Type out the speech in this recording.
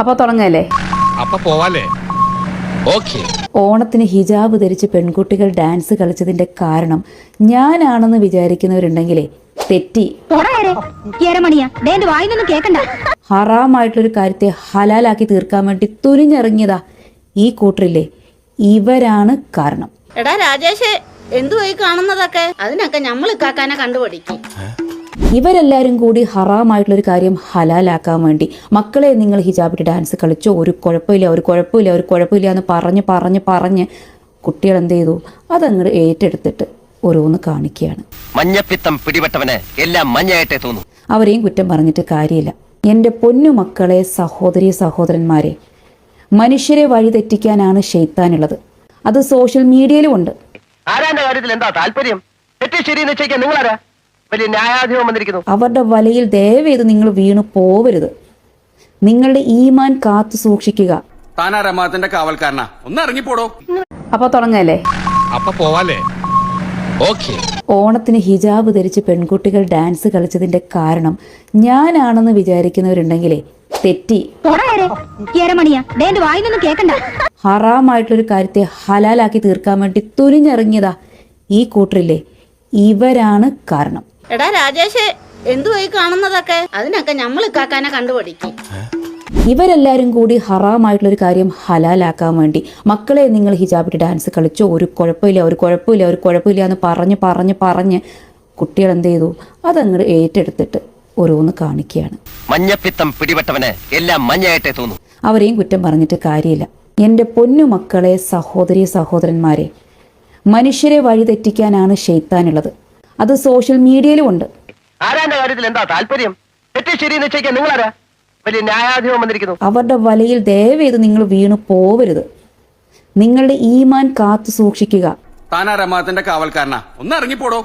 അപ്പൊ തുടങ്ങല്ലേ? അപ്പൊ പോവാലേ? ഓക്കേ. ഓണത്തിന് ഹിജാബ് ധരിച്ച് പെൺകുട്ടികൾ ഡാൻസ് കളിച്ചതിന്റെ കാരണം ഞാനാണെന്ന് വിചാരിക്കുന്നവരുണ്ടെങ്കിലേ തെറ്റി. ഹറാമായിട്ടൊരു കാര്യത്തെ ഹലാലാക്കി തീർക്കാൻ വേണ്ടി തുനിഞ്ഞിറങ്ങിയതാ ഈ കൂട്ടറില്ലേ, ഇവരാണ് കാരണം. എടാ രാജേഷ്, എന്തുവായി കാണുന്നതൊക്കെ? അതിനൊക്കെ നമ്മൾ ഇക്കാക്കാനെ കണ്ടുപിടിക്കും. ഇവരെല്ലാരും കൂടി ഹറാമായിട്ടുള്ളൊരു കാര്യം ഹലാലാക്കാൻ വേണ്ടി മക്കളെ നിങ്ങൾ ഹിജാബിട്ട് ഡാൻസ് കളിച്ചോ, ഒരു കുഴപ്പമില്ല എന്ന് പറഞ്ഞ് കുട്ടികൾ എന്ത് ചെയ്തു, അതങ്ങോട്ട് ഏറ്റെടുത്തിട്ട് ഓരോന്ന് കാണിക്കുകയാണ്. മഞ്ഞപ്പിത്തം പിടിപെട്ടവന് എല്ലാം മഞ്ഞയായിട്ടേ തോന്നും. അവരെയും കുറ്റം പറഞ്ഞിട്ട് കാര്യമില്ല. എൻ്റെ പൊന്നു മക്കളെ, സഹോദരന്മാരെ, മനുഷ്യരെ വഴിതെറ്റിക്കാനാണ് ഷെയ്ത്താനുള്ളത്. അത് സോഷ്യൽ മീഡിയയിലും ഉണ്ട്. ആരാന്റെ കാര്യത്തിൽ എന്താ താല്പര്യം? തെറ്റ് ശരി നിശ്ചയിക്കാൻ നിങ്ങളാരാ? വലിയ ന്യായാധിപം വന്നിരിക്കുന്നു. അവരുടെ വലയിൽ ദയവേത് നിങ്ങൾ വീണു പോവരുത്. നിങ്ങളുടെ ഈമാൻ കാത്തു സൂക്ഷിക്കുക. താനാരമാത്തിന്റെ കാവൽക്കാരനാ, ഒന്ന് ഇറങ്ങിപ്പോടോ. അപ്പൊ തുടങ്ങല്ലേ? അപ്പൊ പോവാലേ? ഓക്കേ. ഓണത്തിന് ഹിജാബ് ധരിച്ച് പെൺകുട്ടികൾ ഡാൻസ് കളിച്ചതിന്റെ കാരണം ഞാനാണെന്ന് വിചാരിക്കുന്നവരുണ്ടെങ്കിലേ തെറ്റി. ഹറാമായിട്ടൊരു കാര്യത്തെ ഹലാലാക്കി തീർക്കാൻ വേണ്ടി തുനിഞ്ഞിറങ്ങിയതാ ഈ കൂട്ടറില്ലേ, ഇവരാണ് കാരണം. എടാ രാജേഷ്, എന്തുവായി കാണുന്നതൊക്കെ? അതിനൊക്കെ നമ്മൾ ഇക്കാക്കാനെ കണ്ടുപിടിക്കും. ഇവരെല്ലാരും കൂടി ഹറാമായിട്ടുള്ളൊരു കാര്യം ഹലാലാക്കാൻ വേണ്ടി മക്കളെ നിങ്ങൾ ഹിജാബിട്ട് ഡാൻസ് കളിച്ചോ, ഒരു കുഴപ്പമില്ല എന്ന് പറഞ്ഞ് കുട്ടികൾ എന്ത് ചെയ്തു, അതങ്ങോട്ട് ഏറ്റെടുത്തിട്ട് ഓരോന്ന് കാണിക്കുകയാണ്. മഞ്ഞപ്പിത്തം പിടിപെട്ടവന് എല്ലാം മഞ്ഞയായിട്ടേ തോന്നും. അവരെയും കുറ്റം പറഞ്ഞിട്ട് കാര്യമില്ല. എൻ്റെ പൊന്നു മക്കളെ, സഹോദരന്മാരെ, മനുഷ്യരെ വഴിതെറ്റിക്കാനാണ് ഷെയ്ത്താനുള്ളത്. അത് സോഷ്യൽ മീഡിയയിലും ഉണ്ട്. ആരാന്റെ കാര്യത്തിൽ എന്താ താല്പര്യം? തെറ്റ് ശരി നിശ്ചയിക്കാൻ നിങ്ങളാരാ? വലിയ ന്യായാധിപം വന്നിരിക്കുന്നു. അവരുടെ വലയിൽ ദയവേത് നിങ്ങൾ വീണു പോവരുത്. നിങ്ങളുടെ ഈമാൻ കാത്തു സൂക്ഷിക്കുക. താനാരമാത്തിന്റെ കാവൽക്കാരനാ, ഒന്ന് ഇറങ്ങിപ്പോടോ.